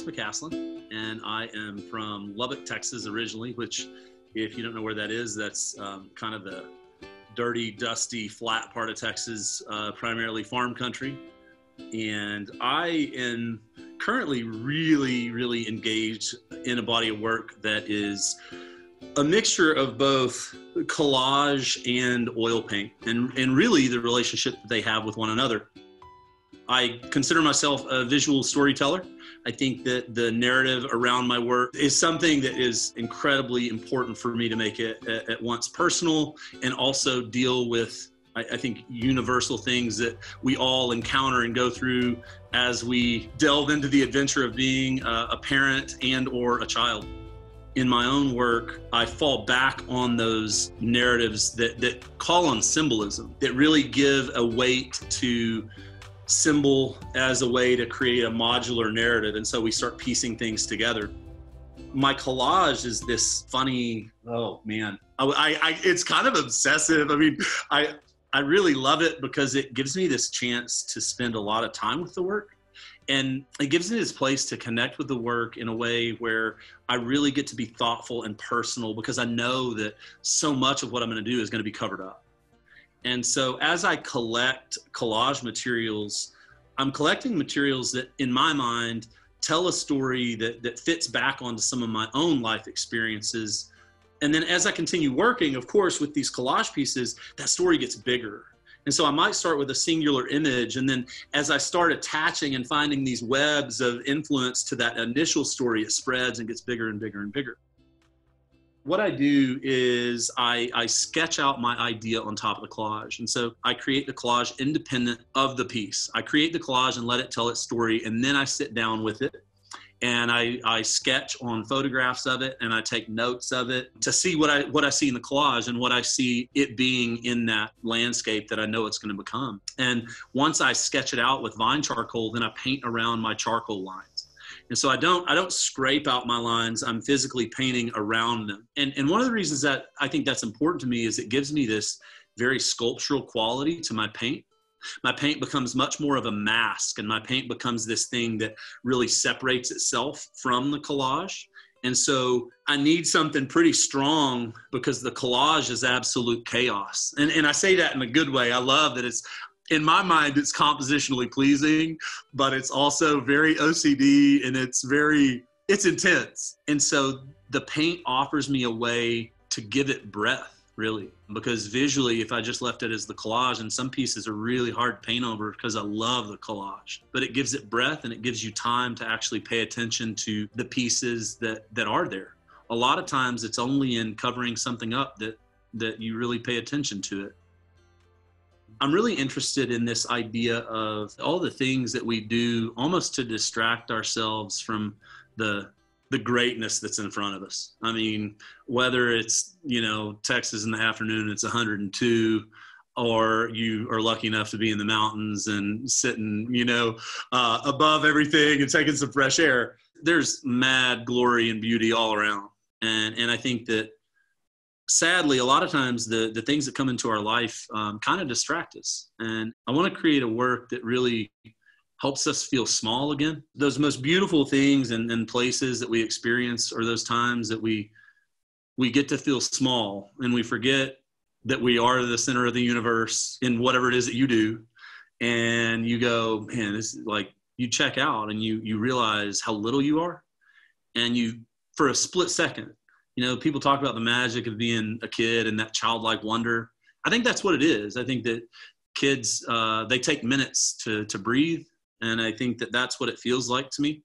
McCaslin, and I am from Lubbock, Texas originally, which, if you don't know where that is, that's kind of the dirty, dusty, flat part of Texas, primarily farm country. And I am currently really engaged in a body of work that is a mixture of both collage and oil paint, and really the relationship that they have with one another. I consider myself a visual storyteller. I think that the narrative around my work is something that is incredibly important for me to make it at once personal and also deal with, I think, universal things that we all encounter and go through as we delve into the adventure of being a parent and or a child. In my own work, I fall back on those narratives that call on symbolism, that really give a weight to symbol as a way to create a modular narrative. And so we start piecing things together. My collage is this funny, oh man, it's kind of obsessive. I mean, I really love it because it gives me this chance to spend a lot of time with the work. And it gives me this place to connect with the work in a way where I really get to be thoughtful and personal, because I know that so much of what I'm going to do is going to be covered up. And so as I collect collage materials, I'm collecting materials that, in my mind, tell a story that fits back onto some of my own life experiences. And then as I continue working, of course, with these collage pieces, that story gets bigger. And so I might start with a singular image, and then as I start attaching and finding these webs of influence to that initial story, it spreads and gets bigger and bigger and bigger. What I do is I sketch out my idea on top of the collage. And so I create the collage independent of the piece. I create the collage and let it tell its story, and then I sit down with it. And I sketch on photographs of it, and I take notes of it to see what I see in the collage and what I see it being in that landscape that I know it's going to become. And once I sketch it out with Vine charcoal, then I paint around my charcoal lines. And so I don't scrape out my lines. I'm physically painting around them. And one of the reasons that I think that's important to me is it gives me this very sculptural quality to my paint. My paint becomes much more of a mask, and my paint becomes this thing that really separates itself from the collage. And so I need something pretty strong, because the collage is absolute chaos. And I say that in a good way. I love that it's, in my mind, it's compositionally pleasing, but it's also very OCD, and it's intense. And so the paint offers me a way to give it breath, really, because visually, if I just left it as the collage, and some pieces are really hard to paint over because I love the collage, but it gives it breath, and it gives you time to actually pay attention to the pieces that are there. A lot of times it's only in covering something up that you really pay attention to it. I'm really interested in this idea of all the things that we do almost to distract ourselves from the greatness that's in front of us. I mean, whether it's, Texas in the afternoon, it's 102, or you are lucky enough to be in the mountains and sitting, above everything and taking some fresh air, there's mad glory and beauty all around. And I think that, sadly, a lot of times the things that come into our life kind of distract us. And I want to create a work that really helps us feel small again. Those most beautiful things and places that we experience are those times that we get to feel small, and we forget that we are the center of the universe in whatever it is that you do. And you go, man, this is like, you check out and you realize how little you are. And you, for a split second, people talk about the magic of being a kid and that childlike wonder. I think that's what it is. I think that kids, they take minutes to breathe. And I think that that's what it feels like to me.